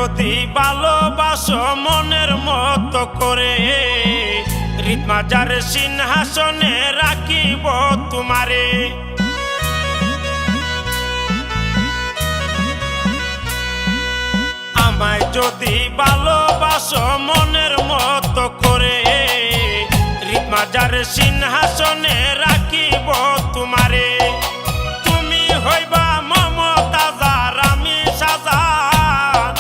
যদি ভালোবাসো মনের মতো করে, হৃদমাজার সিংহাসনে রাখিব তোমারে। আমায় যদি ভালোবাসো মনের মতো করে, হৃদমাজার সিংহাসনে রাখিব তোমারে। তুমি হইবা মমতাজার আমি শাহজাহান,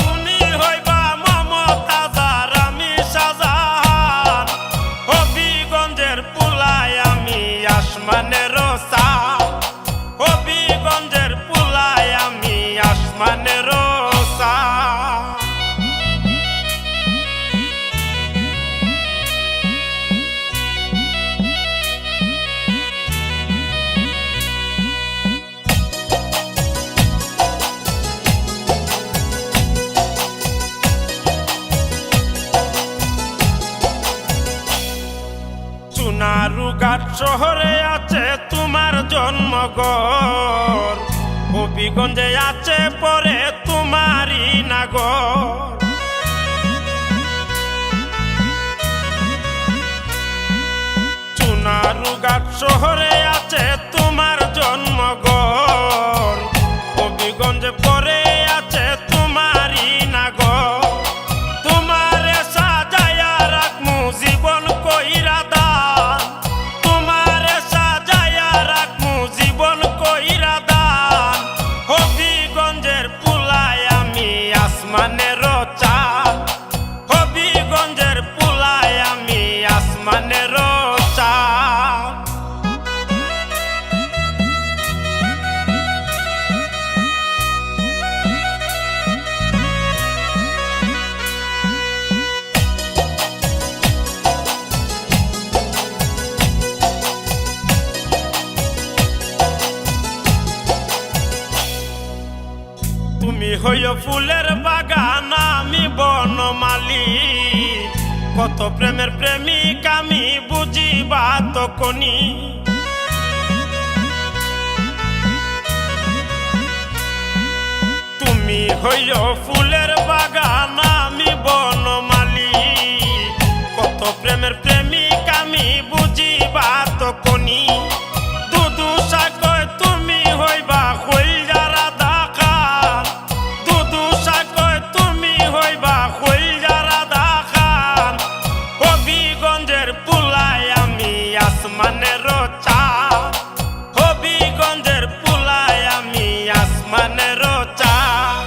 তুমি হইবা মমতাজার আমি শাহজাহান। হবিগঞ্জের পুলায় আমি আসমানের চাঁদ, হবিগঞ্জের পুলায় আমি আসমানের চাঁদ। সোনারুঘাট শহরে আছে তোমার জন্মঘর, হবিগঞ্জে আছে পরে তোমারই নাগর। সোনারুঘাট শহরে আছে তোমার জন্মঘর, হবিগঞ্জে পরে আছে তোমারই নাগর। তোমারে সাজায়া রাখমু জীবন কইরা দান, তোমারে সাজায়া রাখমু জীবন কইরা দান। হবিগঞ্জের পুলায় আমি আসমানের চাঁদ, হবিগঞ্জের পুলায় আমি আসমানের চাঁদ। তুমি হইও ফুলের বাগান আমি বনমালী, কত প্রেমের প্রেমিক আমি বুঝিবা তখনি। তুমি হইও ফুলের বাগান আমি বনমালী, কত প্রেমের প্রেমিক আমি বুঝিবা তখনি। দুদু সাকয় তুমি হইবা কইলজার রাধা খান, দুদু সাকয় তুমি হইবা কইলজার রাধা খান। হবিগঞ্জের পুলায় আমি আসমানের চাঁদ, হবিগঞ্জের পুলায় আমি আসমানের চাঁদ।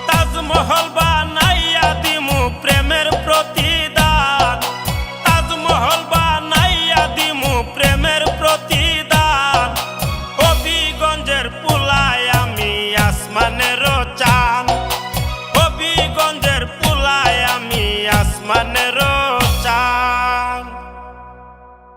তাজমহল বানাইয়া দিমু প্রেমের প্রতিদান, তাজমহল বানাইয়া দিমু প্রেমের প্রতিদান। হবিগঞ্জের পুলায় আমি আসমানের